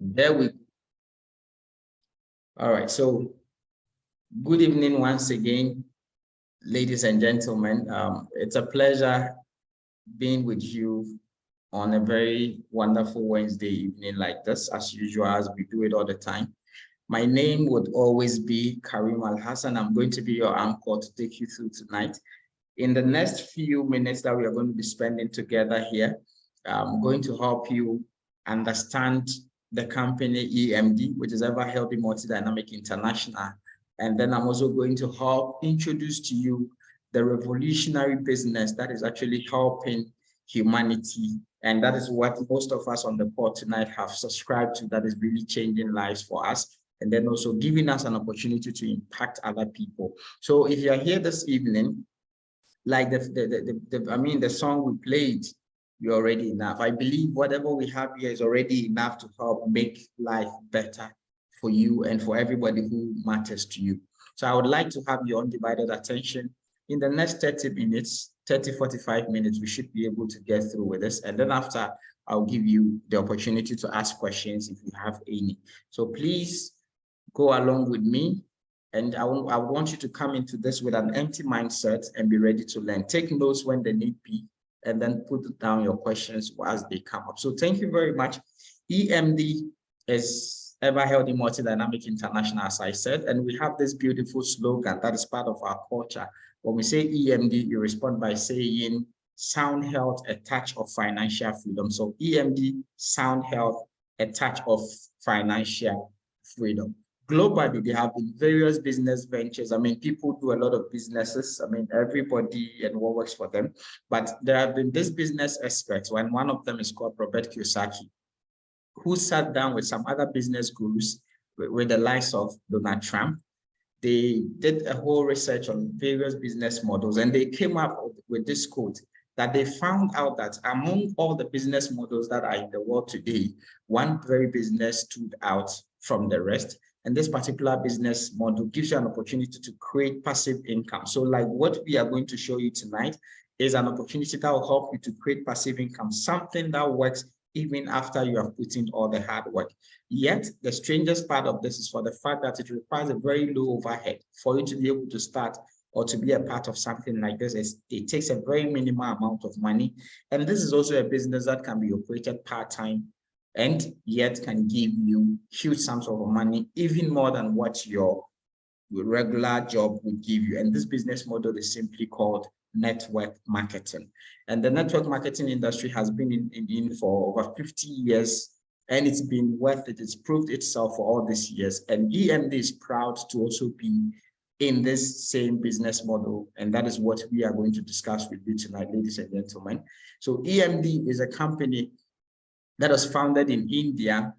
There we go. All right, so good evening once again, ladies and gentlemen. It's a pleasure being with you on a very wonderful Wednesday evening like this, as usual, as we do it all the time. My name would always be Karim Al-Hassan. I'm going to be your anchor to take you through tonight. In the next few minutes that we are going to be spending together here, I'm going to help you understand the company EMD, which is Ever Healthy Multidynamic International. And then I'm also going to help introduce to you the revolutionary business that is actually helping humanity. And that is what most of us on the board tonight have subscribed to, that is really changing lives for us. And then also giving us an opportunity to impact other people. So if you're here this evening, like the song we played, you're already enough. I believe whatever we have here is already enough to help make life better for you and for everybody who matters to you. So I would like to have your undivided attention. In the next 30 minutes, 45 minutes, we should be able to get through with this. And then after, I'll give you the opportunity to ask questions if you have any. So please go along with me. And I want you to come into this with an empty mindset and be ready to learn. Take notes when they need be, and then put down your questions as they come up. So thank you very much. EMD is Ever Healthy Multidynamic International, as I said, and we have this beautiful slogan that is part of our culture. When we say EMD, you respond by saying sound health, a touch of financial freedom. So EMD, sound health, a touch of financial freedom. Globally, there have been various business ventures. I mean, people do a lot of businesses. I mean, everybody and what works for them. But there have been these business experts, and one of them is called Robert Kiyosaki, who sat down with some other business gurus, with the likes of Donald Trump. They did a whole research on various business models, and they came up with this quote that they found out that among all the business models that are in the world today, one very business stood out from the rest. And this particular business model gives you an opportunity to create passive income. So like what we are going to show you tonight is an opportunity that will help you to create passive income, something that works even after you have put in all the hard work. Yet, the strangest part of this is for the fact that it requires a very low overhead for you to be able to start or to be a part of something like this. It takes a very minimal amount of money. And this is also a business that can be operated part-time and yet can give you huge sums of money, even more than what your regular job would give you. And this business model is simply called network marketing. And the network marketing industry has been in for over 50 years, and it's been worth it. It's proved itself for all these years. And EMD is proud to also be in this same business model. And that is what we are going to discuss with you tonight, ladies and gentlemen. So EMD is a company that was founded in India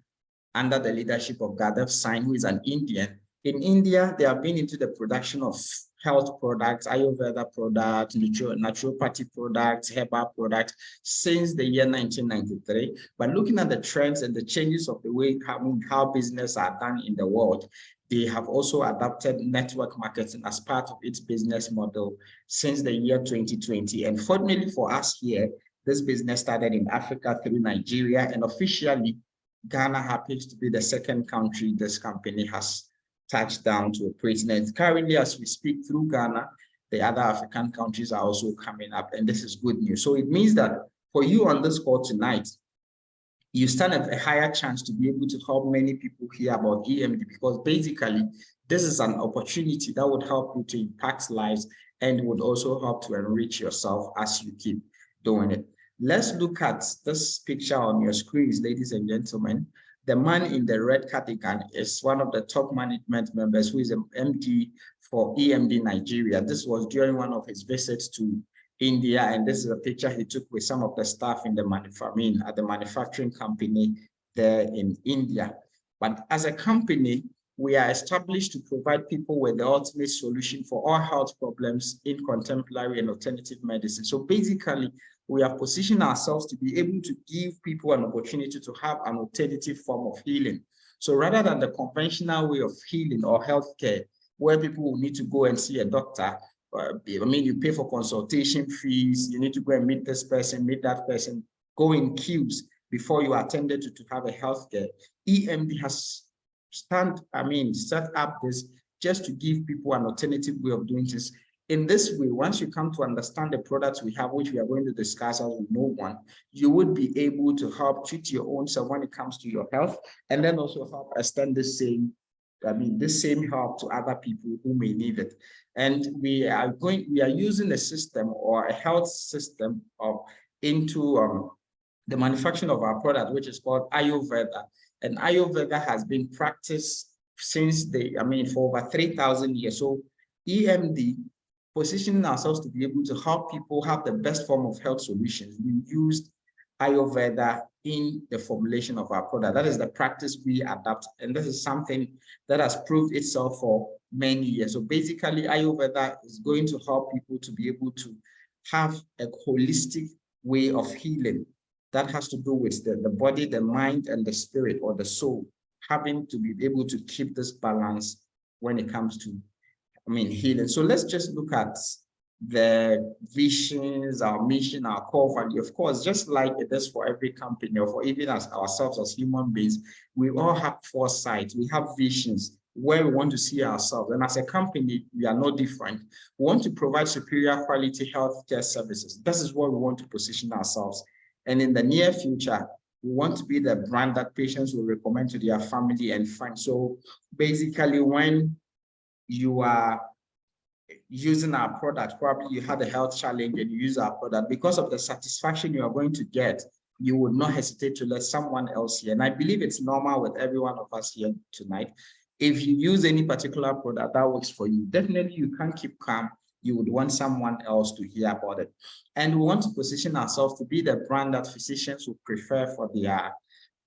under the leadership of Gadav Sain, who is an Indian. In India, they have been into the production of health products, Ayurveda products, naturopathy products, herbal products since the year 1993. But looking at the trends and the changes of the way how business are done in the world, they have also adopted network marketing as part of its business model since the year 2020. And fortunately for us here, this business started in Africa through Nigeria, and officially, Ghana happens to be the second country this company has touched down to operate. And currently, as we speak through Ghana, the other African countries are also coming up, and this is good news. So it means that for you on this call tonight, you stand a higher chance to be able to help many people hear about EMD, because basically, this is an opportunity that would help you to impact lives and would also help to enrich yourself as you keep doing it. Let's look at this picture on your screens, ladies and gentlemen. The man in the red cardigan is one of the top management members who is an MD for EMD Nigeria. This was during one of his visits to India, and this is a picture he took with some of the staff in the manufacturing company there in India. But as a company, we are established to provide people with the ultimate solution for all health problems in contemporary and alternative medicine. So basically, we have positioned ourselves to be able to give people an opportunity to have an alternative form of healing. So rather than the conventional way of healing or healthcare, where people will need to go and see a doctor, you pay for consultation fees, you need to go and meet this person, meet that person, go in queues. before you attended to have a healthcare, EMD has set up this just to give people an alternative way of doing this. In this way, once you come to understand the products we have, which we are going to discuss as we move on, you would be able to help treat your own self when it comes to your health, and then also help extend the same help to other people who may need it. And we are using a system or a health system into the manufacturing of our product, which is called Ayurveda. And Ayurveda has been practiced since for over 3,000 years. So EMD, positioning ourselves to be able to help people have the best form of health solutions, we used Ayurveda in the formulation of our product. That is the practice we adapt. And this is something that has proved itself for many years. So basically, Ayurveda is going to help people to be able to have a holistic way of healing that has to do with the body, the mind, and the spirit or the soul, having to be able to keep this balance when it comes to healing. So let's just look at the visions, our mission, our core value. Of course, just like it is for every company or for even as ourselves as human beings, we all have foresight. We have visions where we want to see ourselves. And as a company, we are no different. We want to provide superior quality healthcare services. This is where we want to position ourselves. And in the near future, we want to be the brand that patients will recommend to their family and friends. So basically, when you are using our product, probably you had a health challenge and you use our product, because of the satisfaction you are going to get, you would not hesitate to let someone else hear. And I believe it's normal with every one of us here tonight. If you use any particular product that works for you, definitely you can't keep calm. You would want someone else to hear about it. And we want to position ourselves to be the brand that physicians would prefer for their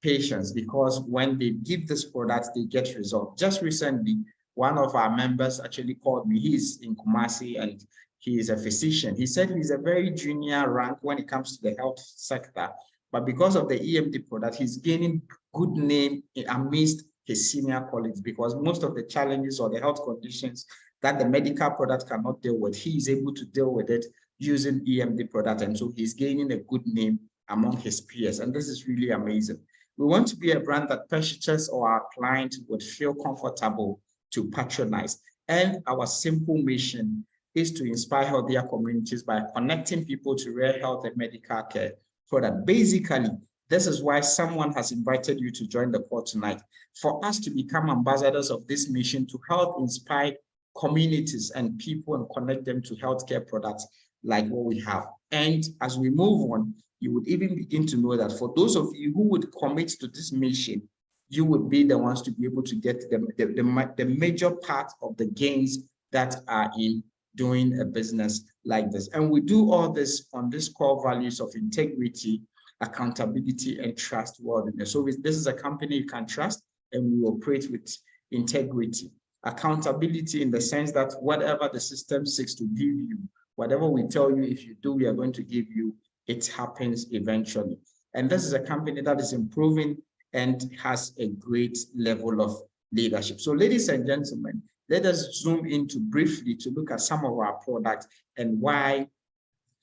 patients, because when they give this product, they get results. Just recently, one of our members actually called me. He's in Kumasi and he is a physician. He said he's a very junior rank when it comes to the health sector, but because of the EMD product, he's gaining good name amidst his senior colleagues, because most of the challenges or the health conditions that the medical product cannot deal with, he is able to deal with it using EMD product. And so he's gaining a good name among his peers. And this is really amazing. We want to be a brand that purchasers or our clients would feel comfortable to patronize. And our simple mission is to inspire healthier communities by connecting people to rare health and medical care product. Basically, this is why someone has invited you to join the call tonight, for us to become ambassadors of this mission to help inspire communities and people and connect them to healthcare products like what we have. And as we move on, you would even begin to know that for those of you who would commit to this mission, you would be the ones to be able to get the major part of the gains that are in doing a business like this. And we do all this on these core values of integrity, accountability, and trustworthiness. So this is a company you can trust, and we operate with integrity. Accountability in the sense that whatever the system seeks to give you, whatever we tell you, if you do, we are going to give you, it happens eventually. And this is a company that is improving and has a great level of leadership. So ladies and gentlemen, let us zoom into briefly to look at some of our products and why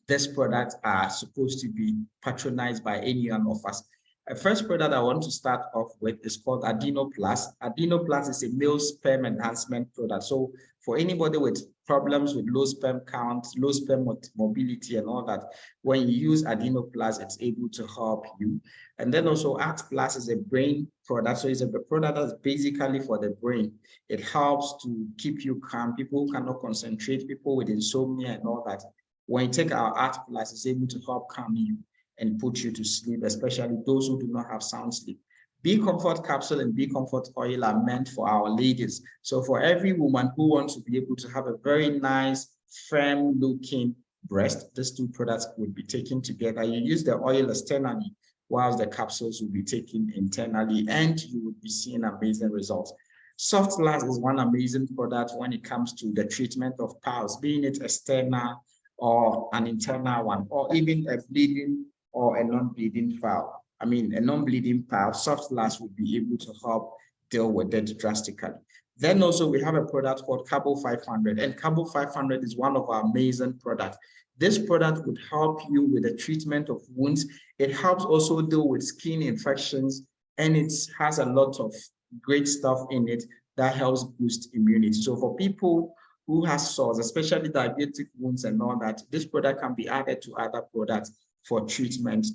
these products are supposed to be patronized by any one of us. A first product I want to start off with is called Adeno Plus. Adeno Plus is a male sperm enhancement product. So for anybody with problems with low sperm count, low sperm mobility and all that, when you use Adeno Plus, it's able to help you. And then also Act Plus is a brain product. So it's a product that's basically for the brain. It helps to keep you calm. People who cannot concentrate, people with insomnia and all that. When you take our Act Plus, it's able to help calm you and put you to sleep, especially those who do not have sound sleep. Be Comfort Capsule and Be Comfort Oil are meant for our ladies. So for every woman who wants to be able to have a very nice, firm looking breast, these two products would be taken together. You use the oil externally, whilst the capsules will be taken internally, and you would be seeing amazing results. Soft Last is one amazing product when it comes to the treatment of piles, being it external or an internal one, or even a bleeding or a non-bleeding file. A non-bleeding pile. Soft Last would be able to help deal with it drastically. Then also we have a product called Carbo 500, and Carbo 500 is one of our amazing products. This product would help you with the treatment of wounds. It helps also deal with skin infections, and it has a lot of great stuff in it that helps boost immunity. So for people who has sores, especially diabetic wounds and all that, this product can be added to other products for treatment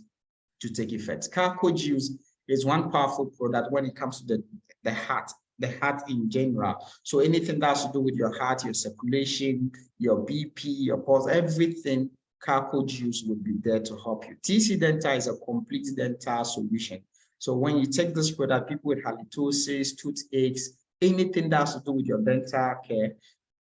to take effect. Charcoal juice is one powerful product when it comes to the heart in general. So anything that has to do with your heart, your circulation, your BP, your pulse, everything, charcoal juice would be there to help you. TC Dental is a complete dental solution. So when you take this product, people with halitosis, toothaches, anything that has to do with your dental care,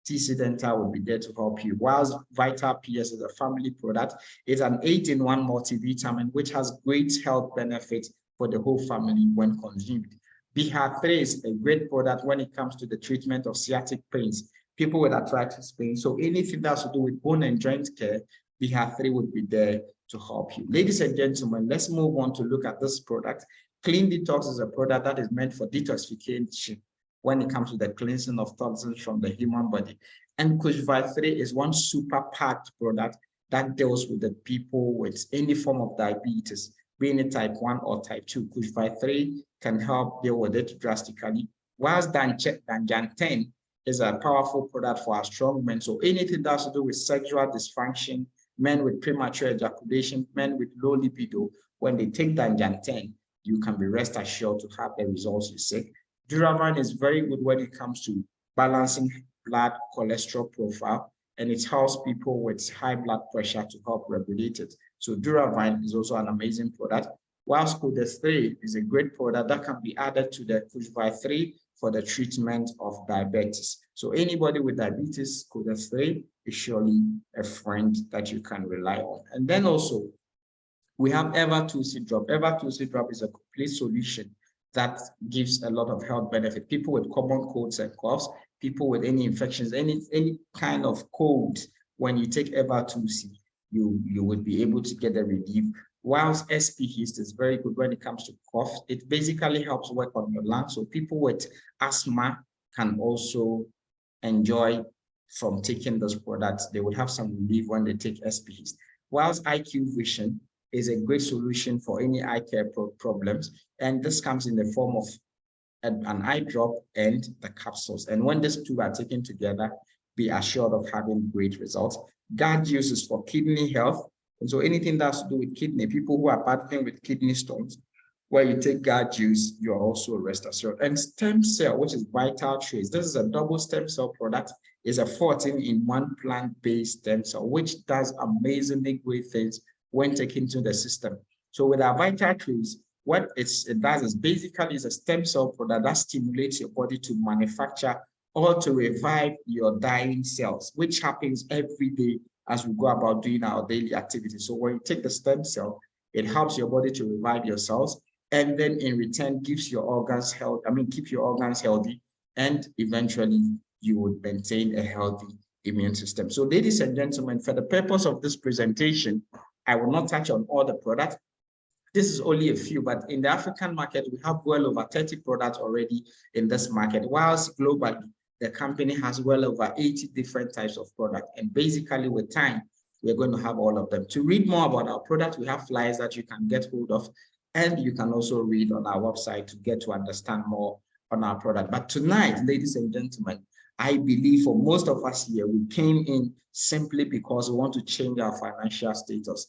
TC Dental will be there to help you. Whilst Vital PS is a family product, it's an 8-in-1 multivitamin, which has great health benefits for the whole family when consumed. BHA3 is a great product when it comes to the treatment of sciatic pains, people with arthritis pain. So anything that has to do with bone and joint care, BHA3 would be there to help you. Ladies and gentlemen, let's move on to look at this product. Clean Detox is a product that is meant for detoxification when it comes to the cleansing of toxins from the human body. And Kushvi 3 is one super packed product that deals with the people with any form of diabetes, being it type 1 or type 2. Kushvi 3 can help deal with it drastically. Whilst Danjan 10 is a powerful product for our strong men. So anything that has to do with sexual dysfunction, men with premature ejaculation, men with low libido, when they take Danjan 10, you can be rest assured to have the results you seek. Duravan is very good when it comes to balancing blood cholesterol profile, and it helps people with high blood pressure to help regulate it. So Duravan is also an amazing product. Whilst Codex 3 is a great product that can be added to the Kushvi 3 for the treatment of diabetes. So anybody with diabetes, Codex 3 is surely a friend that you can rely on. And then also, we have Eva Tulsi Drop. Eva Tulsi Drop is a complete solution that gives a lot of health benefit. People with common colds and coughs, people with any infections, any kind of cold, when you take Eva Tulsi, you would be able to get a relief. Whilst SP Hist is very good when it comes to cough, it basically helps work on your lungs. So people with asthma can also enjoy from taking this product. They would have some relief when they take SP Hist. Whilst IQ Vision is a great solution for any eye care problems. And this comes in the form of an eye drop and the capsules. And when these two are taken together, be assured of having great results. Guard juice is for kidney health. And so anything that has to do with kidney, people who are battling with kidney stones, where you take guard juice, you are also rest assured. And stem cell, which is Vital Trace. This is a double stem cell product. It's a 14-in-1 plant-based stem cell, which does amazingly great things when taken to the system. So with our Vital Trace, what it does is basically is a stem cell product that stimulates your body to manufacture or to revive your dying cells, which happens every day as we go about doing our daily activities. So when you take the stem cell, it helps your body to revive your cells, and then in return gives your organs health. Keep your organs healthy, and eventually you would maintain a healthy immune system. So ladies and gentlemen, for the purpose of this presentation, I will not touch on all the products. This is only a few, but in the African market, we have well over 30 products already in this market, whilst globally, the company has well over 80 different types of products. And basically with time, we're going to have all of them. To read more about our product, we have flyers that you can get hold of, and you can also read on our website to get to understand more on our product. But tonight, ladies and gentlemen, I believe for most of us here, we came in simply because we want to change our financial status.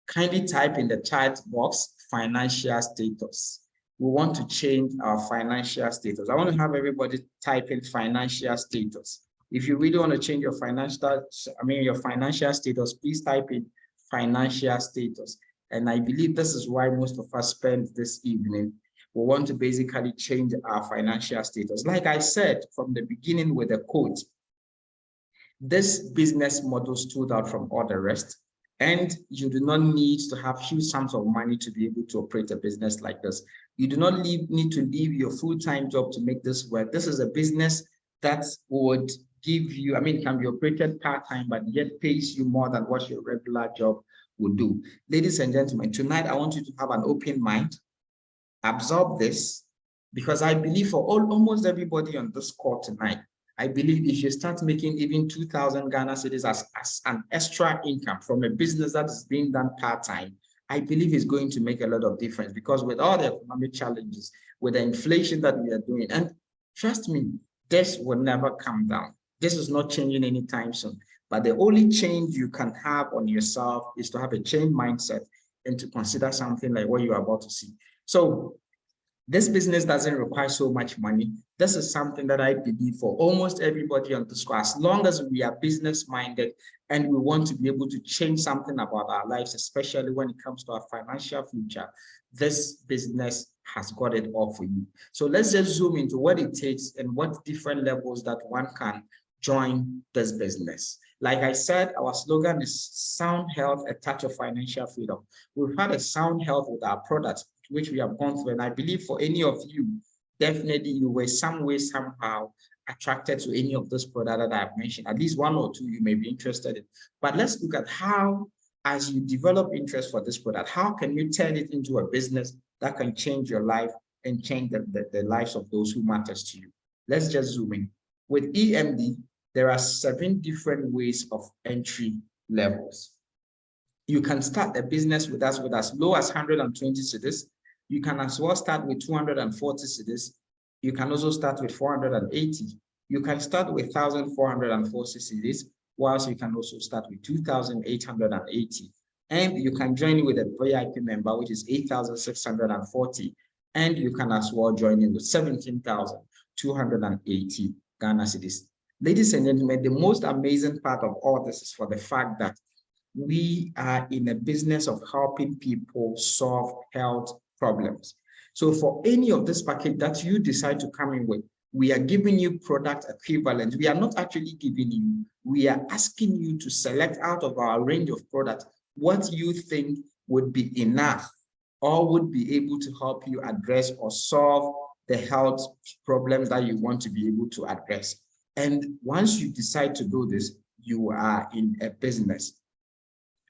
Kindly type in the chat box, financial status. We want to change our financial status. I want to have everybody type in financial status. If you really want to change your financial status, please type in financial status. And I believe this is why most of us spend this evening. We want to basically change our financial status. Like I said from the beginning with a quote, this business model stood out from all the rest, and you do not need to have huge sums of money to be able to operate a business like this. You do not need to leave your full-time job to make this work. This is a business that would give you, it can be operated part-time, but yet pays you more than what your regular job would do. Ladies and gentlemen, tonight I want you to have an open mind, absorb this, Because I believe for almost everybody on this call tonight, I believe if you start making even 2,000 Ghana cedis as an extra income from a business that is being done part-time, I believe it's going to make a lot of difference, because with all the economic challenges, with the inflation that we are doing, and trust me, this will never come down. This is not changing anytime soon. But the only change you can have on yourself is to have a changed mindset and to consider something like what you are about to see. So this business doesn't require so much money. This is something that I believe for almost everybody on this call, as long as we are business-minded and we want to be able to change something about our lives, especially when it comes to our financial future, this business has got it all for you. So let's just zoom into what it takes and what different levels that one can join this business. Like I said, our slogan is sound health, a touch of financial freedom. We've had a sound health with our products, which we have gone through. And I believe for any of you, definitely you were some way, somehow attracted to any of those products that I've mentioned. At least one or two you may be interested in. But let's look at how, as you develop interest for this product, how can you turn it into a business that can change your life and change the lives of those who matters to you. Let's just zoom in. With EMD, there are 7 different ways of entry levels. You can start a business with us with as low as 120 cedis. You can as well start with 240 cedis. You can also start with 480. You can start with 1,440 cedis, whilst you can also start with 2,880. And you can join with a VIP member, which is 8,640. And you can as well join in with 17,280 Ghana cedis. Ladies and gentlemen, the most amazing part of all this is for the fact that we are in a business of helping people solve health problems. So for any of this package that you decide to come in with, we are giving you product equivalent. We are not actually giving you, we are asking you to select out of our range of products what you think would be enough or would be able to help you address or solve the health problems that you want to be able to address. And once you decide to do this, you are in a business.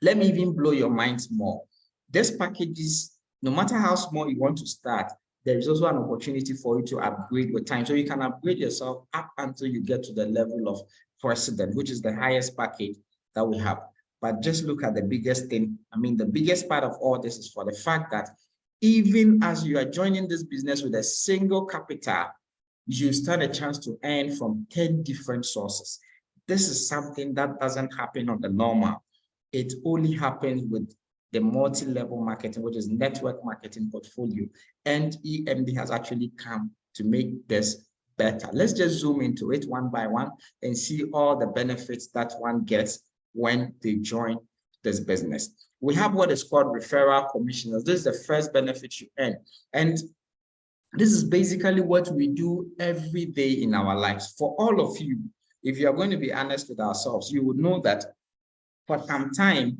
Let me even blow your minds more. This package is, no matter how small you want to start, there is also an opportunity for you to upgrade with time. So you can upgrade yourself up until you get to the level of president, which is the highest package that we have. But just look at the biggest thing. I mean, the biggest part of all this is for the fact that even as you are joining this business with a single capital, you stand a chance to earn from 10 different sources. This is something that doesn't happen on the normal. It only happens with the multi-level marketing, which is network marketing portfolio. And EMD has actually come to make this better. Let's just zoom into it one by one and see all the benefits that one gets when they join this business. We have what is called referral commissioners. This is the first benefit you earn. And this is basically what we do every day in our lives. For all of you, if you are going to be honest with ourselves, you would know that for some time,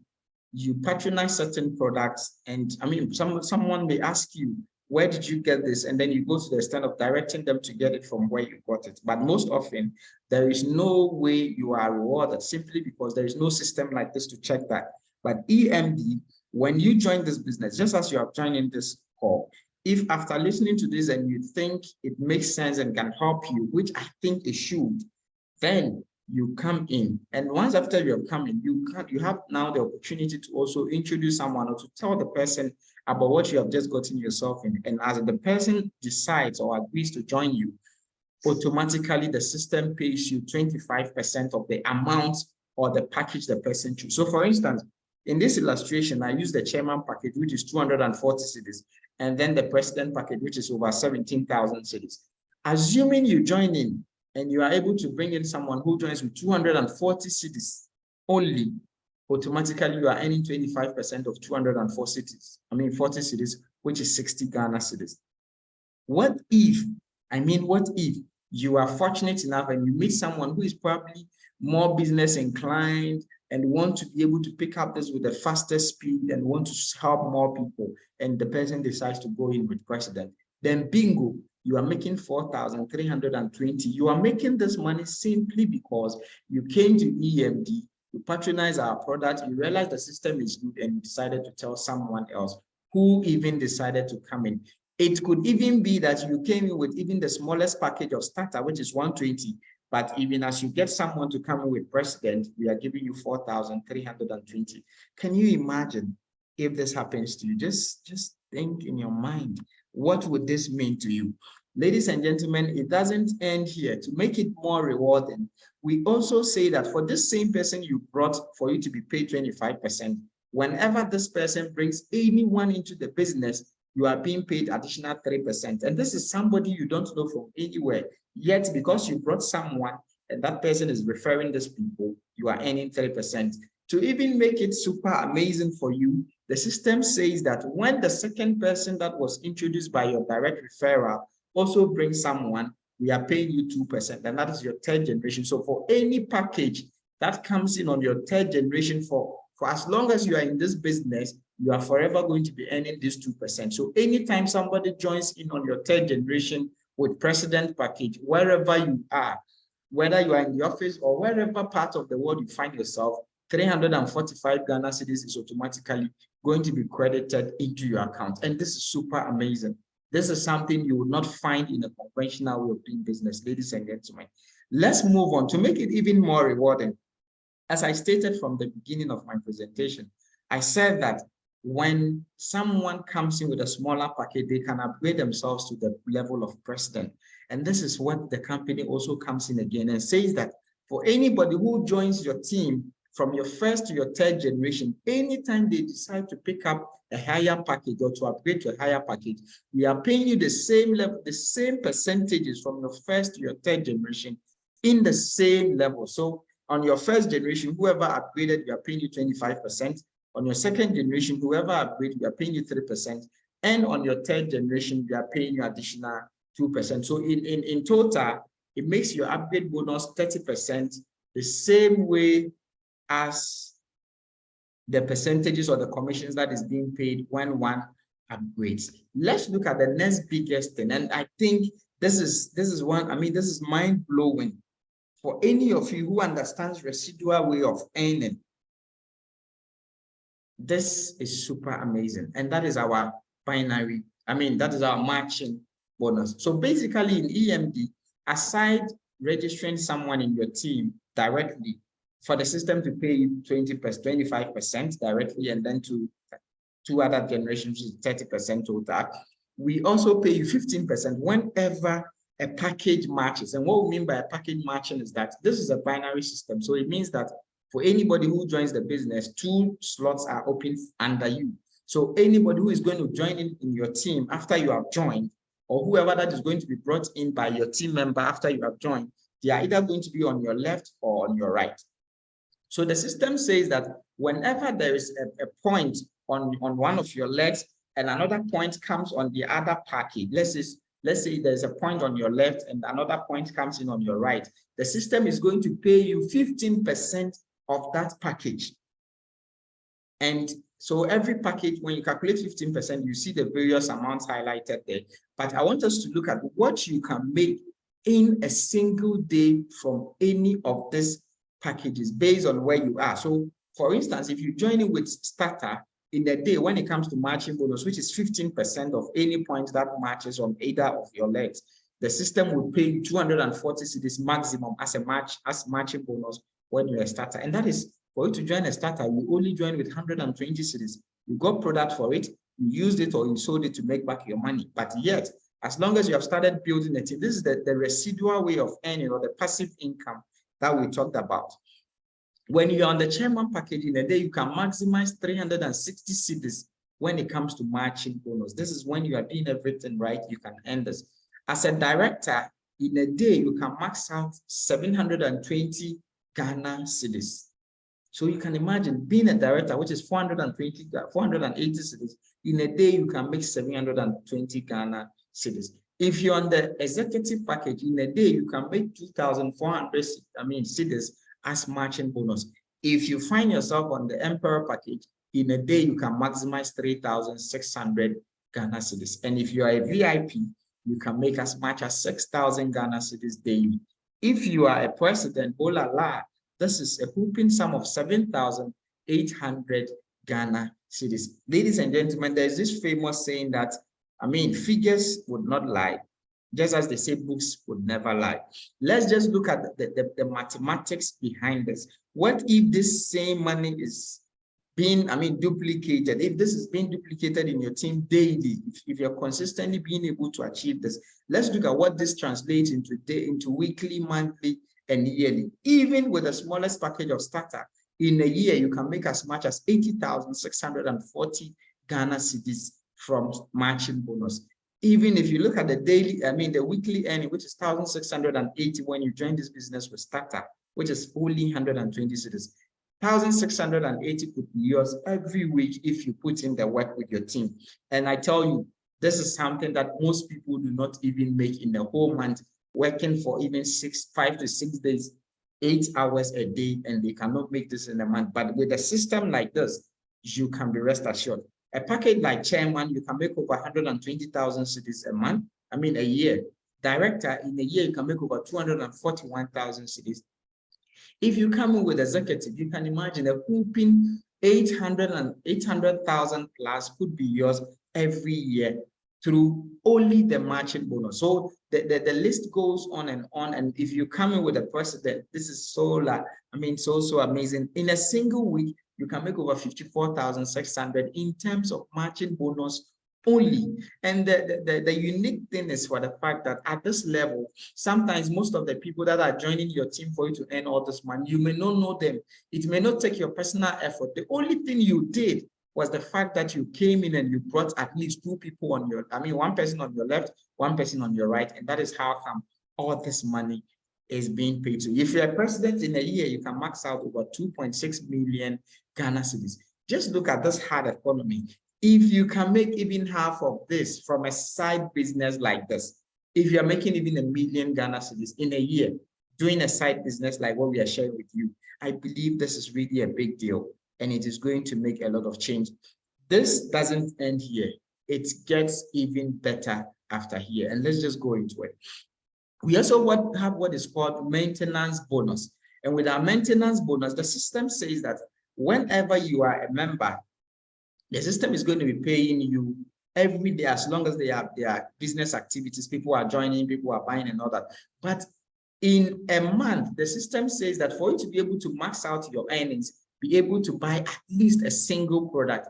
you patronize certain products. And I mean, someone may ask you, where did you get this? And then you go to the extent of directing them to get it from where you got it. But most often, there is no way you are rewarded simply because there is no system like this to check that. But EMD, when you join this business, just as you are joining this call, if after listening to this and you think it makes sense and can help you, which I think it should, then you come in. And once after you have come in, you have now the opportunity to also introduce someone or to tell the person about what you have just gotten yourself in. And as the person decides or agrees to join you, automatically the system pays you 25% of the amount or the package the person chooses. So for instance, in this illustration, I use the chairman package, which is 240 cedis, and then the president package, which is over 17,000 cedis. Assuming you join in and you are able to bring in someone who joins with 240 cedis only, automatically you are earning 25% of 240 cedis. I mean 40 cedis, which is 60 Ghana cedis. What if you are fortunate enough and you meet someone who is probably more business inclined and want to be able to pick up this with the fastest speed and want to help more people, and the person decides to go in with president, then bingo, you are making 4,320. You are making this money simply because you came to EMD, you patronize our product, you realize the system is good, and you decided to tell someone else who even decided to come in. It could even be that you came in with even the smallest package of starter, which is 120. But even as you get someone to come in with president, we are giving you 4,320. Can you imagine if this happens to you? Just think in your mind, what would this mean to you? Ladies and gentlemen, it doesn't end here. To make it more rewarding, we also say that for this same person you brought, for you to be paid 25%, whenever this person brings anyone into the business, you are being paid additional 3%. And this is somebody you don't know from anywhere. Yet, because you brought someone and that person is referring these people, you are earning 3%. To even make it super amazing for you, the system says that when the second person that was introduced by your direct referral also brings someone, we are paying you 2%, and that is your third generation. So for any package that comes in on your third generation, for as long as you are in this business, you are forever going to be earning this 2%. So anytime somebody joins in on your third generation with president package, wherever you are, whether you are in the office or wherever part of the world you find yourself, 345 Ghana cedis is automatically going to be credited into your account. And this is super amazing. This is something you will not find in a conventional way of doing business, ladies and gentlemen. Let's move on to make it even more rewarding. As I stated from the beginning of my presentation, I said that when someone comes in with a smaller package, they can upgrade themselves to the level of president. And this is what the company also comes in again and says that for anybody who joins your team from your first to your third generation, anytime they decide to pick up a higher package or to upgrade to a higher package, we are paying you the same level, the same percentages from your first to your third generation in the same level. So on your first generation, whoever upgraded, we are paying you 25%. On your second generation, whoever upgraded, we are paying you 3%. And on your third generation, we are paying you additional 2%. So in total, it makes your upgrade bonus 30%, the same way as the percentages or the commissions that is being paid when one upgrades. Let's look at the next biggest thing. And I think this is one, I mean, this is mind-blowing for any of you who understands residual way of earning. This is super amazing. And that is our binary, I mean, that is our matching bonus. So basically in EMD, aside registering someone in your team directly, for the system to pay you 25% directly, and then to two other generations, 30% total, we also pay you 15% whenever a package matches. And what we mean by a package matching is that this is a binary system. So it means that for anybody who joins the business, 2 slots are open under you. So anybody who is going to join in your team after you have joined, or whoever that is going to be brought in by your team member after you have joined, they are either going to be on your left or on your right. So the system says that whenever there is a point on one of your legs and another point comes on the other package, let's say there's a point on your left and another point comes in on your right, the system is going to pay you 15% of that package. And so every package, when you calculate 15%, you see the various amounts highlighted there. But I want us to look at what you can make in a single day from any of these packages based on where you are. So for instance, if you join in with starter in a day, when it comes to matching bonus, which is 15% of any point that matches on either of your legs, the system will pay you 240 cedis maximum as matching bonus when you're a starter. And that is, for you to join a starter, you only join with 120 cedis. You got product for it, you used it or you sold it to make back your money. But yet, as long as you have started building a team, this is the residual way of earning, or the passive income that we talked about. When you're on the chairman package in a day, you can maximize 360 cedis when it comes to matching bonus. This is when you are doing everything right, you can earn this. As a director, in a day, you can max out 720 Ghana cedis. So you can imagine being a director, which is 480 cedis, in a day, you can make 720 Ghana cedis. If you're on the executive package, in a day, you can make 2,400 cedis as matching bonus. If you find yourself on the emperor package, in a day, you can maximize 3,600 Ghana cedis. And if you are a VIP, you can make as much as 6,000 Ghana cedis daily. If you are a president, oh la la, this is a whooping sum of 7,800 Ghana cedis. Ladies and gentlemen, there's this famous saying that I mean, figures would not lie, just as they say books would never lie. Let's just look at the mathematics behind this. What if this same money is being, I mean, duplicated? If this is being duplicated in your team daily, if you're consistently being able to achieve this, let's look at what this translates into weekly, monthly, and yearly. Even with the smallest package of starter, in a year, you can make as much as 80,640 Ghana cedis from matching bonus. Even if you look at the daily, I mean, the weekly earning, which is 1,680 when you join this business with starter, which is only 120 cedis. 1,680 could be yours every week if you put in the work with your team. And I tell you, this is something that most people do not even make in a whole month, working for even 5 to 6 days, 8 hours a day, and they cannot make this in a month. But with a system like this, you can be rest assured. A package like chairman, you can make over 120,000 cedis a month, I mean a year. Director, in a year, you can make over 241,000 cedis. If you come in with executive, you can imagine a whooping 800,000 plus could be yours every year through only the matching bonus. So the list goes on. And if you come in with a president, this is so amazing. In a single week, you can make over 54,600 in terms of matching bonus only. And the unique thing is for the fact that at this level, sometimes most of the people that are joining your team for you to earn all this money, you may not know them. It may not take your personal effort. The only thing you did was the fact that you came in and you brought at least 2 people on your, I mean, 1 person on your left, 1 person on your right. And that is how come all this money is being paid to you. If you're a president in a year, you can max out over 2.6 million Ghana cedis. Just look at this hard economy. If you can make even half of this from a side business like this, if you're making even 1 million Ghana cedis in a year, doing a side business like what we are sharing with you, I believe this is really a big deal, and it is going to make a lot of change. This doesn't end here. It gets even better after here. And let's just go into it. We also have what is called maintenance bonus. And with our maintenance bonus, the system says that whenever you are a member, the system is going to be paying you every day as long as they have their business activities. People are joining, people are buying and all that. But in a month, the system says that for you to be able to max out your earnings, be able to buy at least a single product.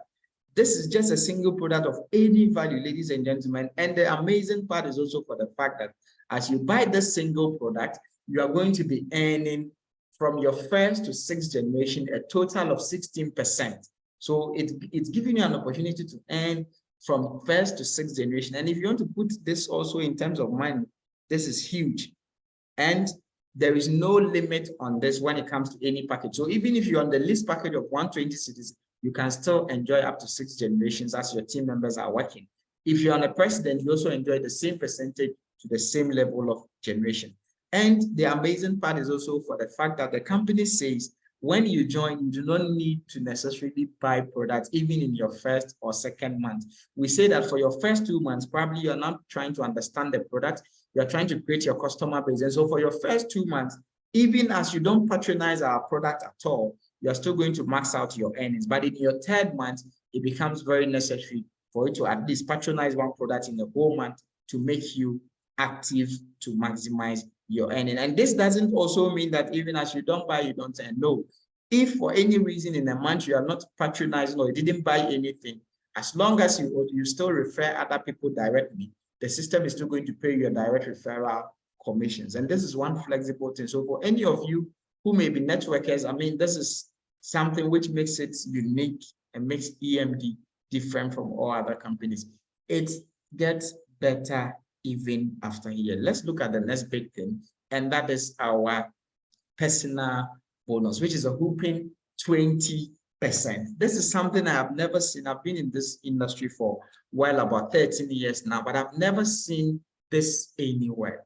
This is just a single product of any value, ladies and gentlemen. And the amazing part is also for the fact that as you buy this single product, you are going to be earning from your 1st to 6th generation a total of 16%. So it's giving you an opportunity to earn from 1st to 6th generation. And if you want to put this also in terms of money, this is huge. And there is no limit on this when it comes to any package. So even if you're on the list package of 120 cedis, you can still enjoy up to 6 generations as your team members are working. If you're on a president, you also enjoy the same percentage to the same level of generation. And the amazing part is also for the fact that the company says when you join, you do not need to necessarily buy products even in your 1st or 2nd month. We say that for your first 2 months, probably you're not trying to understand the product, you're trying to create your customer base. And so for your first 2 months, even as you don't patronize our product at all, you're still going to max out your earnings. But in your 3rd month, it becomes very necessary for you to at least patronize one product in the whole month to make you active to maximize your earning. And this doesn't also mean that even as you don't buy, you don't earn. No. If for any reason in a month you are not patronizing or you didn't buy anything, as long as you still refer other people directly, the system is still going to pay you a direct referral commissions. And this is one flexible thing. So for any of you who may be networkers, I mean, this is something which makes it unique and makes EMD different from all other companies. It gets better even after here. Let's look at the next big thing, and that is our personal bonus, which is a whooping 20%. This is something I have never seen. I've been in this industry for well about 13 years now, but I've never seen this anywhere.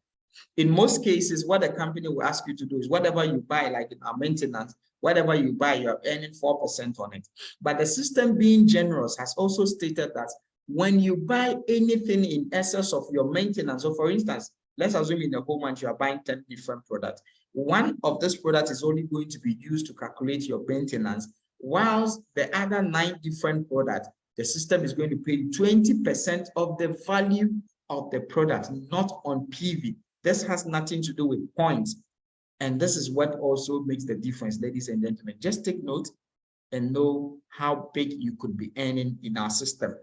In most cases, what the company will ask you to do is whatever you buy, like in our maintenance, whatever you buy, you're earning 4% on it. But the system, being generous, has also stated that when you buy anything in excess of your maintenance, so for instance, let's assume in a whole month you are buying 10 different products. One of these products is only going to be used to calculate your maintenance, whilst the other 9 different products the system is going to pay 20% of the value of the product, not on PV. This has nothing to do with points. And this is what also makes the difference, ladies and gentlemen. Just take note and know how big you could be earning in our system.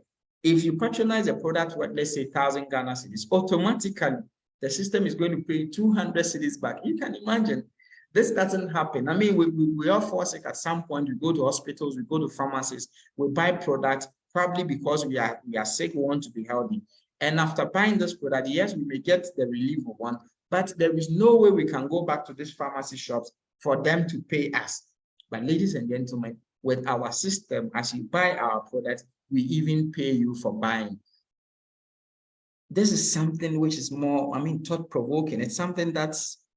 If you patronize a product worth, let's say, 1,000 Ghana cedis, automatically the system is going to pay 200 cedis back. You can imagine this doesn't happen. I mean, we all fall sick at some point. We go to hospitals, we go to pharmacies, we buy products, probably because we are sick, we want to be healthy. And after buying this product, yes, we may get the relief of one, but there is no way we can go back to these pharmacy shops for them to pay us. But ladies and gentlemen, with our system, as you buy our product, we even pay you for buying. This is something which is more, I mean, thought-provoking. It's something that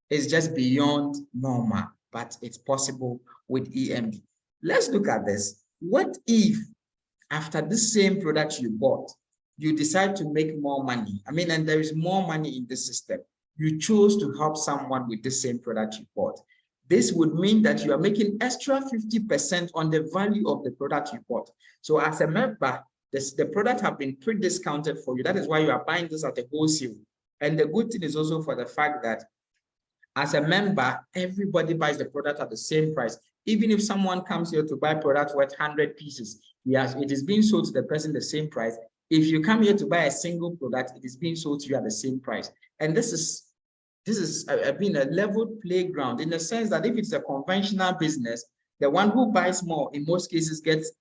is just beyond normal, but it's possible with EMD. Let's look at this. What if after this same product you bought, you decide to make more money? I mean, and there is more money in the system. You chose to help someone with the same product you bought. This would mean that you are making extra 50% on the value of the product you bought. So as a member, the product have been pre-discounted for you. That is why you are buying this at a wholesale. And the good thing is also for the fact that as a member, everybody buys the product at the same price. Even if someone comes here to buy product worth 100 pieces, yes, it is being sold to the person the same price. If you come here to buy a single product, it is being sold to you at the same price. And this is been a leveled playground in the sense that if it's a conventional business, the one who buys more in most cases gets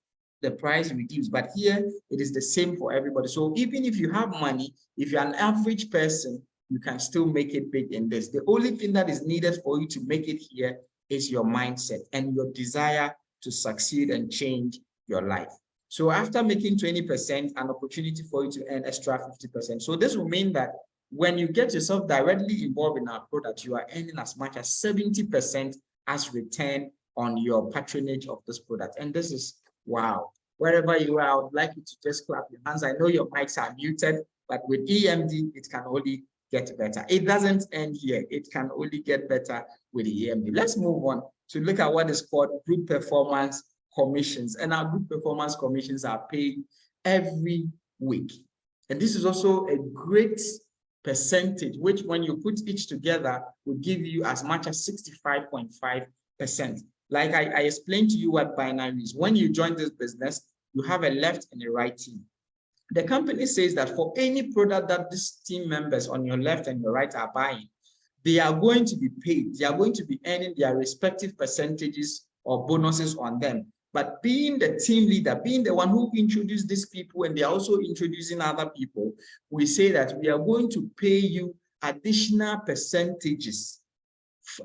the price reduced. But here it is the same for everybody. So even if you have money, if you're an average person, you can still make it big in this. The only thing that is needed for you to make it here is your mindset and your desire to succeed and change your life. So after making 20%, an opportunity for you to earn extra 50%. So this will mean that when you get yourself directly involved in our product, you are earning as much as 70% as return on your patronage of this product. And this is wow. Wherever you are, I would like you to just clap your hands. I know your mics are muted, but with EMD, it can only get better. It doesn't end here. It can only get better with EMD. Let's move on to look at what is called group performance commissions. And our group performance commissions are paid every week. And this is also a great percentage, which when you put each together will give you as much as 65.5%. Like I explained to you what binary is. When you join this business, you have a left and a right team. The company says that for any product that these team members on your left and your right are buying, they are going to be paid. They are going to be earning their respective percentages or bonuses on them. But being the team leader, being the one who introduced these people, and they are also introducing other people, we say that we are going to pay you additional percentages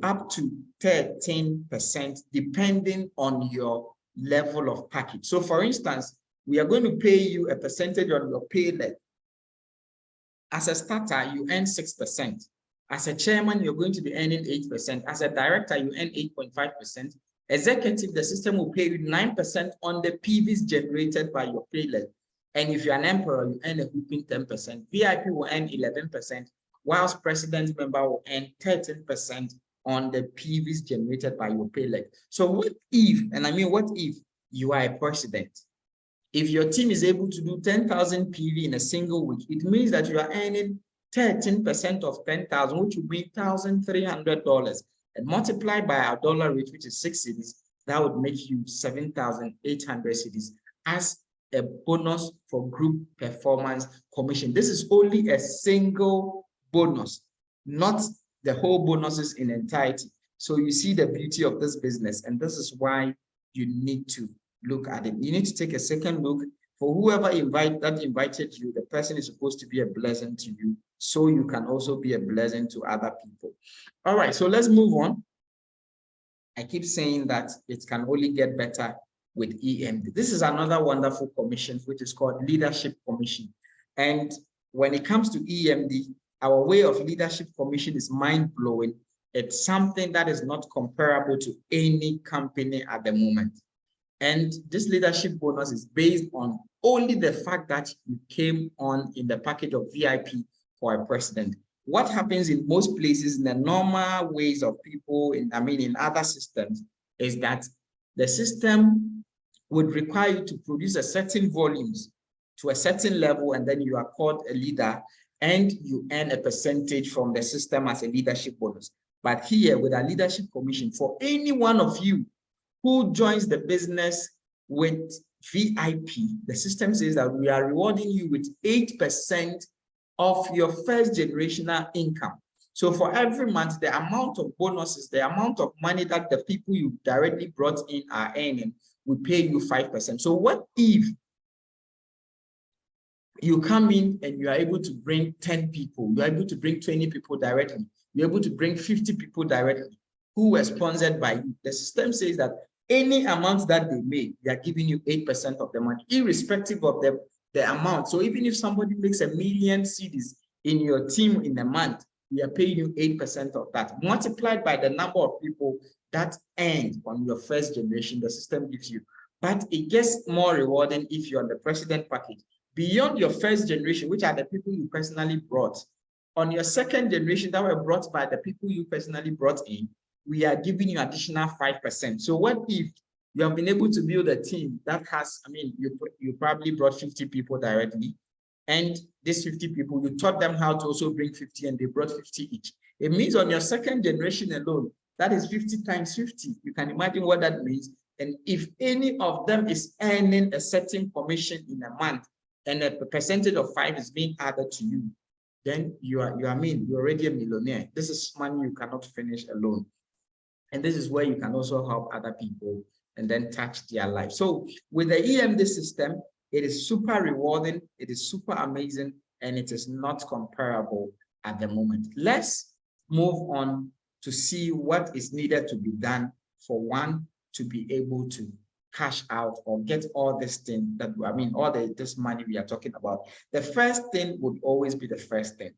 up to 13%, depending on your level of package. So for instance, we are going to pay you a percentage on your pay leg. As a starter, you earn 6%. As a chairman, you're going to be earning 8%. As a director, you earn 8.5%. Executive, the system will pay you 9% on the PVs generated by your pay leg. And if you're an emperor, you earn a whooping 10%. VIP will earn 11%, whilst president member will earn 13% on the PVs generated by your pay leg. So what if, and I mean, what if you are a president? If your team is able to do 10,000 PV in a single week, it means that you are earning 13% of 10,000, which would be $1,300. And multiply by our dollar rate, which is 6 cedis, that would make you 7,800 cedis as a bonus for group performance commission. This is only a single bonus, not the whole bonuses in entirety. So you see the beauty of this business, and this is why you need to look at it. You need to take a second look. For whoever invited you, the person is supposed to be a blessing to you, so you can also be a blessing to other people. All right, so let's move on. I keep saying that it can only get better with EMD. This is another wonderful commission, which is called Leadership Commission. And when it comes to EMD, our way of leadership commission is mind-blowing. It's something that is not comparable to any company at the moment. And this leadership bonus is based on only the fact that you came on in the package of VIP for a president. What happens in most places in the normal ways of people, in other systems, is that the system would require you to produce a certain volumes to a certain level, and then you are called a leader, and you earn a percentage from the system as a leadership bonus. But here, with a leadership commission, for any one of you who joins the business with VIP, the system says that we are rewarding you with 8% of your first generational income. So for every month, the amount of bonuses, the amount of money that the people you directly brought in are earning, we pay you 5%. So what if you come in and you are able to bring 10 people, you're able to bring 20 people directly, you're able to bring 50 people directly who were sponsored by you? The system says that any amount that they make, they are giving you 8% of the money, irrespective of the amount. So even if somebody makes 1 million cedis in your team in a month, we are paying you 8% of that, multiplied by the number of people that earned on your first generation, the system gives you. But it gets more rewarding if you're on the president package. Beyond your first generation, which are the people you personally brought, on your second generation that were brought by the people you personally brought in, we are giving you additional 5%. So what if you have been able to build a team that has, I mean, you probably brought 50 people directly, and these 50 people, you taught them how to also bring 50, and they brought 50 each. It means on your second generation alone, that is 50 times 50. You can imagine what that means. And if any of them is earning a certain commission in a month, and a percentage of 5 is being added to you, then you're already a millionaire. This is money you cannot finish alone. And this is where you can also help other people and then touch their life. So with the EMD system, it is super rewarding, it is super amazing, and it is not comparable at the moment. Let's move on to see what is needed to be done for one to be able to cash out or get all this thing that, I mean, all this money we are talking about. The first thing would always be the first thing.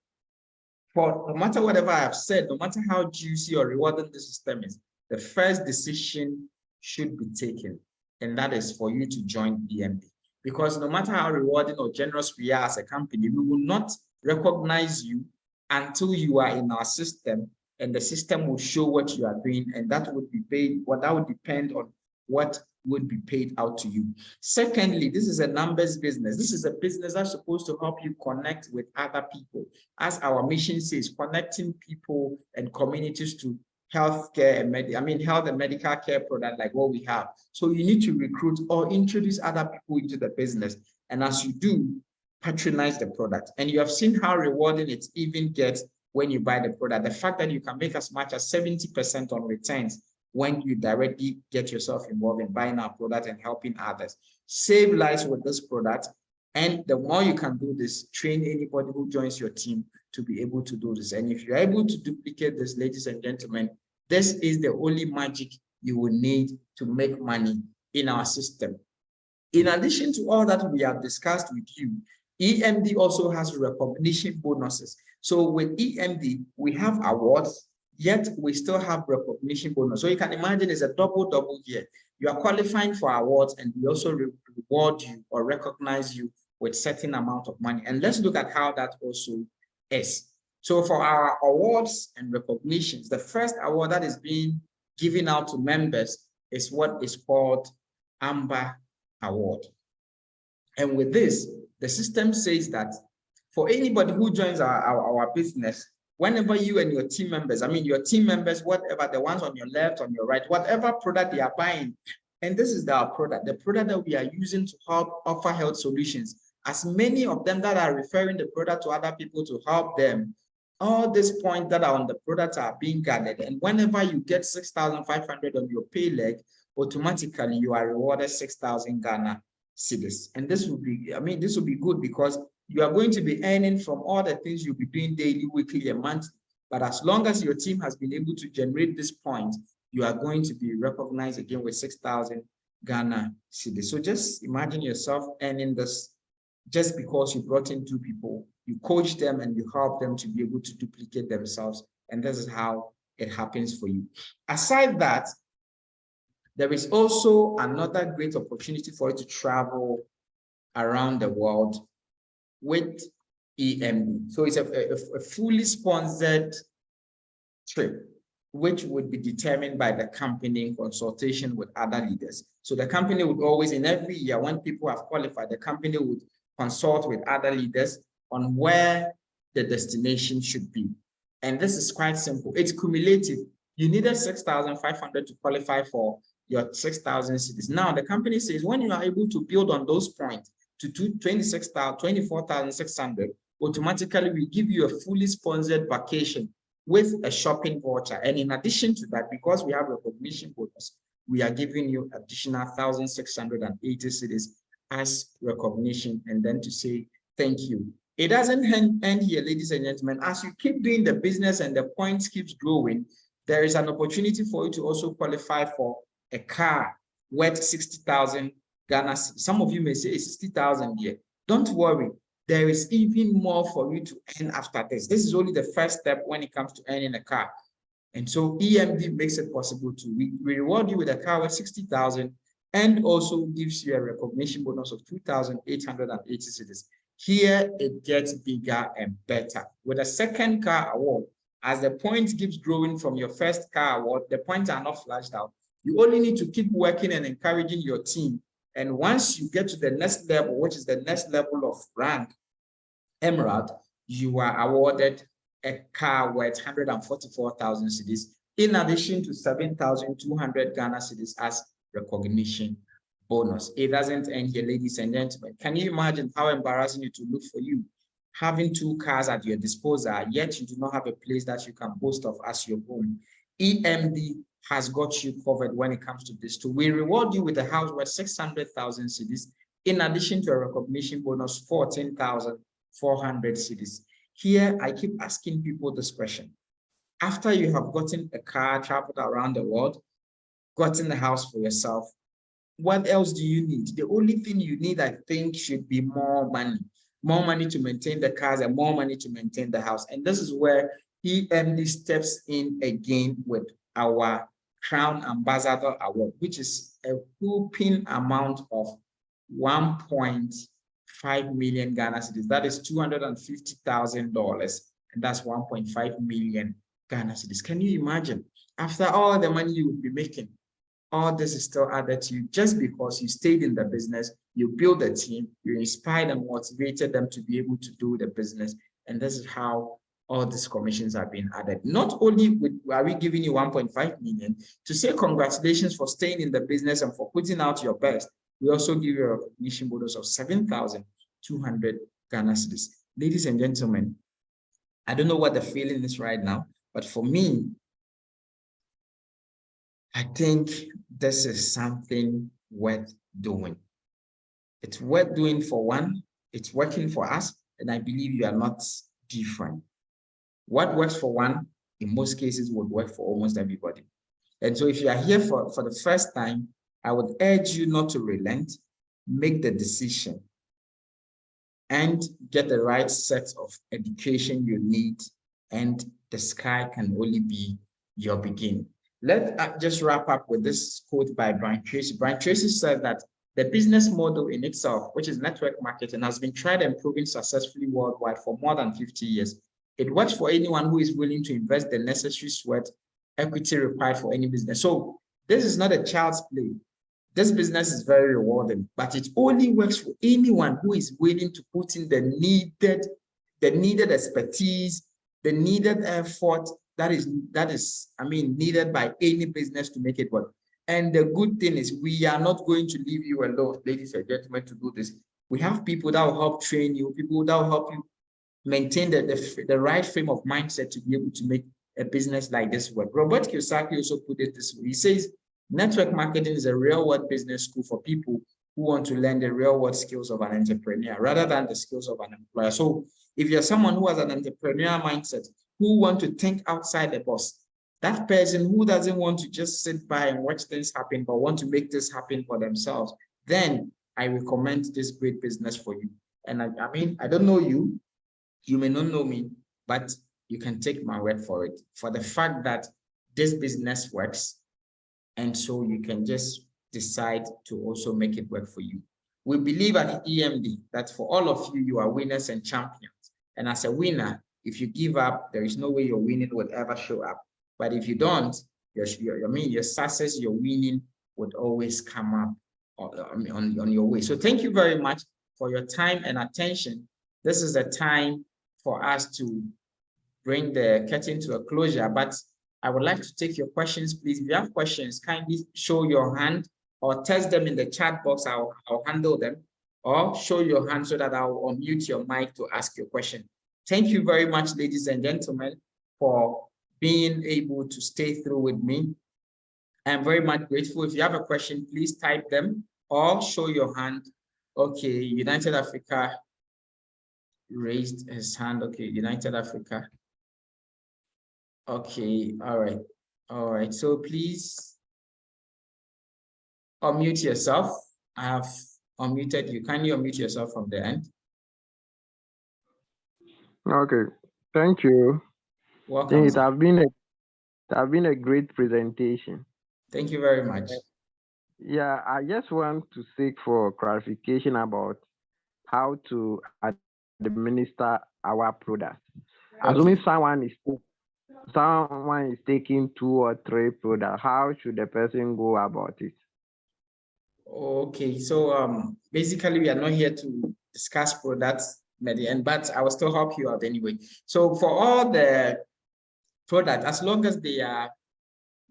For no matter whatever I have said, no matter how juicy or rewarding the system is, the first decision should be taken, and that is for you to join EMD. Because no matter how rewarding or generous we are as a company, we will not recognize you until you are in our system, and the system will show what you are doing, and that would be paid, well, that would depend on what would be paid out to you. Secondly, this is a numbers business. This is a business that's supposed to help you connect with other people. As our mission says, connecting people and communities to healthcare and health and medical care product like what we have. So you need to recruit or introduce other people into the business. And as you do, patronize the product. And you have seen how rewarding it even gets when you buy the product. The fact that you can make as much as 70% on returns when you directly get yourself involved in buying our product and helping others. Save lives with this product. And the more you can do this, train anybody who joins your team to be able to do this. And if you're able to duplicate this, ladies and gentlemen, this is the only magic you will need to make money in our system. In addition to all that we have discussed with you, EMD also has recognition bonuses. So with EMD, we have awards, yet we still have recognition bonus. So you can imagine it's a double here. You are qualifying for awards, and we also reward you or recognize you with certain amount of money. And let's look at how that also is. So for our awards and recognitions, the first award that is being given out to members is what is called Amber Award. And with this, the system says that for anybody who joins our business, whenever you and your team members, your team members, whatever, the ones on your left, on your right, whatever product they are buying, and this is our product, the product that we are using to help offer health solutions, as many of them that are referring the product to other people to help them, all these points that are on the product are being gathered. And whenever you get 6,500 on your pay leg, automatically you are rewarded 6,000 Ghana cedis. And this will be, this will be good because you are going to be earning from all the things you'll be doing daily, weekly, and monthly. But as long as your team has been able to generate this point, you are going to be recognized again with 6,000 Ghana cedis. So just imagine yourself earning this just because you brought in 2 people, you coach them and you help them to be able to duplicate themselves. And this is how it happens for you. Aside that, there is also another great opportunity for you to travel around the world with EMD. So it's a fully sponsored trip. which would be determined by the company in consultation with other leaders. So the company would always, in every year, when people have qualified, the company would consult with other leaders on where the destination should be. And this is quite simple. It's cumulative. You needed 6,500 to qualify for your 6,000 cedis. Now, the company says when you are able to build on those points to 24,600, automatically we give you a fully sponsored vacation with a shopping voucher. And in addition to that, because we have recognition bonus, we are giving you additional 1,680 cedis as recognition, and then to say thank you. It doesn't end here, ladies and gentlemen. As you keep doing the business and the points keeps growing, there is an opportunity for you to also qualify for a car worth 60,000 Ghana. Some of you may say 60,000 here. Don't worry. There is even more for you to earn after this. This is only the first step when it comes to earning a car. And so EMD makes it possible to we reward you with a car worth 60,000 and also gives you a recognition bonus of 2,880 cedis. Here it gets bigger and better. With a second car award, as the points keeps growing from your first car award, the points are not flashed out. You only need to keep working and encouraging your team. And once you get to the next level, which is the next level of rank, Emerald, you are awarded a car worth 144,000 cedis, in addition to 7,200 Ghana cedis as recognition bonus. It doesn't end here, ladies and gentlemen. Can you imagine how embarrassing it will look for you having 2 cars at your disposal, yet you do not have a place that you can boast of as your home? EMD has got you covered when it comes to this too. We reward you with a house worth 600,000 cedis, in addition to a recognition bonus 14,400 cedis. Here, I keep asking people this question. After you have gotten a car, traveled around the world, gotten a house for yourself, what else do you need? The only thing you need, I think, should be more money to maintain the cars and more money to maintain the house. And this is where EMD steps in again with our Crown Ambassador Award, which is a whopping amount of 1.5 million Ghana cedis. That is $250,000, and that's 1.5 million Ghana cedis. Can you imagine? After all the money you would be making, all this is still added to you just because you stayed in the business, you built a team, you inspired and motivated them to be able to do the business. And this is how all these commissions are being added. Not only are we giving you 1.5 million to say congratulations for staying in the business and for putting out your best, we also give you a recognition bonus of 7,200 Ghana cedis. Ladies and gentlemen, I don't know what the feeling is right now, but for me, I think this is something worth doing. It's worth doing for one, it's working for us, and I believe you are not different. What works for one, in most cases, would work for almost everybody. And so if you are here for the first time, I would urge you not to relent, make the decision, and get the right set of education you need, and the sky can only be your beginning. Let's just wrap up with this quote by Brian Tracy. Brian Tracy said that the business model in itself, which is network marketing, has been tried and proven successfully worldwide for more than 50 years. It works for anyone who is willing to invest the necessary sweat equity required for any business. So this is not a child's play. This business is very rewarding, but it only works for anyone who is willing to put in the needed expertise, the needed effort that is needed by any business to make it work. And the good thing is we are not going to leave you alone, ladies and gentlemen, to do this. We have people that will help train you, people that will help you maintain the right frame of mindset to be able to make a business like this work. Robert Kiyosaki also put it this way. He says, network marketing is a real-world business school for people who want to learn the real-world skills of an entrepreneur rather than the skills of an employer. So if you're someone who has an entrepreneurial mindset, who want to think outside the box, that person who doesn't want to just sit by and watch things happen, but want to make this happen for themselves, then I recommend this great business for you. And I don't know you, you may not know me, but you can take my word for it, for the fact that this business works. And so you can just decide to also make it work for you. We believe at EMD that for all of you, you are winners and champions. And as a winner, if you give up, there is no way your winning will ever show up. But if you don't, your success, your winning would always come up on your way. So thank you very much for your time and attention. This is the time for us to bring the curtain to a closure, but I would like to take your questions, please. If you have questions, kindly show your hand or text them in the chat box. I'll handle them, or show your hand so that I'll unmute your mic to ask your question. Thank you very much, ladies and gentlemen, for being able to stay through with me. I'm very much grateful. If you have a question, please type them or show your hand. Okay, United Africa raised his hand. Okay, United Africa. Okay, all right. So please unmute yourself. I have unmuted you. Can you unmute yourself from the end? Okay, thank you. Welcome. It has been a great presentation. Thank you very much. Yeah, I just want to seek for clarification about how to administer our product. Okay. Assuming someone is taking 2 or 3 products, how should the person go about it? Okay, so basically we are not here to discuss products at the end, but I will still help you out anyway. So for all the products, as long as they are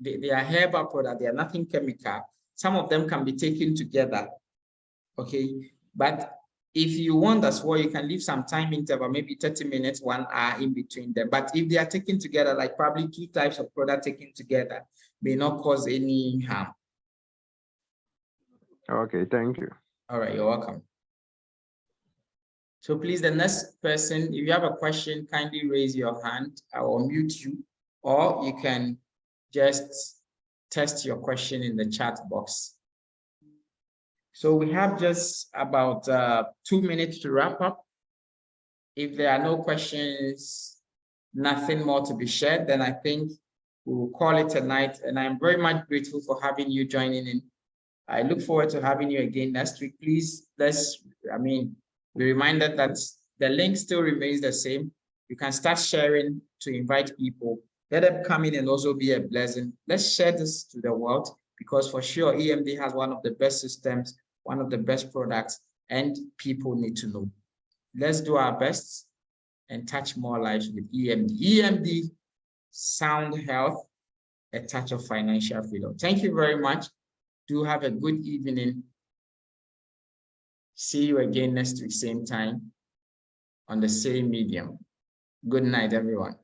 herbal products, they are nothing chemical, some of them can be taken together. Okay, but if you want as well, you can leave some time interval, maybe 30 minutes, 1 hour in between them. But if they are taken together, like probably 2 types of product taken together, may not cause any harm. Okay, thank you. All right, you're welcome. So please, the next person, if you have a question, kindly raise your hand. I will mute you, or you can just test your question in the chat box. So we have just about 2 minutes to wrap up. If there are no questions, nothing more to be shared, then I think we will call it a night. And I'm very much grateful for having you joining in. I look forward to having you again next week. Please, be reminded that the link still remains the same. You can start sharing to invite people. Let them come in and also be a blessing. Let's share this to the world, because for sure, EMD has one of the best systems, one of the best products, and people need to know. Let's do our best and touch more lives with EMD. EMD, sound health, a touch of financial freedom. Thank you very much. Do have a good evening. See you again next week, same time, on the same medium. Good night, everyone.